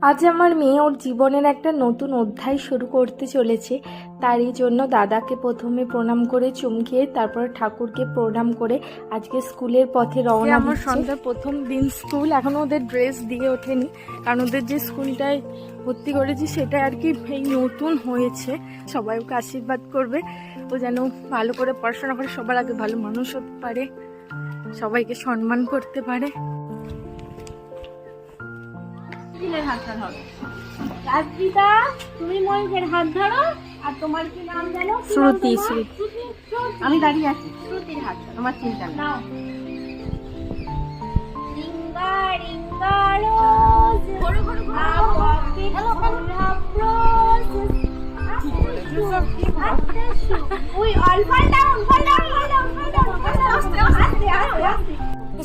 আজ আমার মেয়ে ওর জীবনের একটা নতুন অধ্যায় শুরু করতে চলেছে। তারই জন্য দাদাকে প্রথমে প্রণাম করে চুমকিয়ে তারপরে ঠাকুরকে প্রণাম করে আজকে স্কুলের পথে রওনা আমার দিচ্ছে। সন্ধ্যার প্রথম দিন স্কুল, এখনো ওদের ড্রেস দিয়ে ওঠেনি, কারণ ওদের যে স্কুলটায় ভর্তি করেছি সেটা আর কি এই নতুন হয়েছে। সবাই ওকে আশীর্বাদ করবে, ও যেন ভালো করে পড়াশোনা করে সবার আগে ভালো মানুষ হতে পারে, সবাইকে সম্মান করতে পারে। রাজদিতা, তুমি ময়ূরের হাত ধরো। আর তোমার কি নাম জানো? শ্রুতি। আমি দাঁড়িয়ে আছি। শ্রুতির হাত ধরো, আমার চিন্তা নেই। নাও। রিঙ্গা রিঙ্গা রোজ, ঘোরো ঘোরো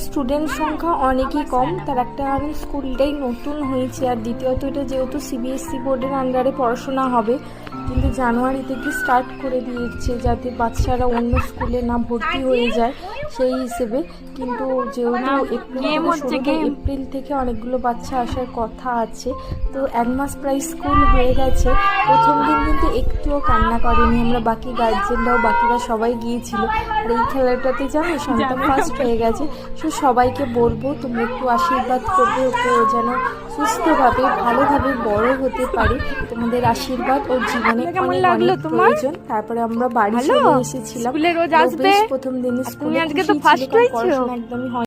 স্টুডেন্ট সংখ্যা অনেকই কম, তার একটা কারণ স্কুলটাই নতুন হয়েছে, আর দ্বিতীয়ত এটা যেহেতু সিবিএসসি বোর্ডের আন্ডারে পড়াশোনা হবে, কিন্তু জানুয়ারি থেকে স্টার্ট করে দিয়েছে যাতে বাচ্চারা অন্য স্কুলে না ভর্তি হয়ে যায় সেই হিসেবে। কিন্তু যেহেতু এপ্রিল থেকে অনেকগুলো বাচ্চা আসার কথা আছে, তো এক মাস প্রায় স্কুল হয়ে গেছে। প্রথম দিন কিন্তু একটুও কান্না করেনি, আমরা বাকি গার্জেনরাও বাকিরা সবাই গিয়েছিল। আর এই খেলাটাতে জানো সন্তান ফার্স্ট হয়ে গেছে। সবাইকে বলবো তোমরা একটু আশীর্বাদ করবে ওকে, ও যেন সুস্থভাবে ভালোভাবে বড় হতে পারে। তোমাদের আশীর্বাদ ওর জীবনে অনেক অনেক প্রয়োজন। তারপরে আমরা বাড়ি চলে এসেছিলাম। স্কুলে রোজ আসবে, প্রথম দিনে তুমি আজকে তো ফার্স্ট হয়েছো। একদমই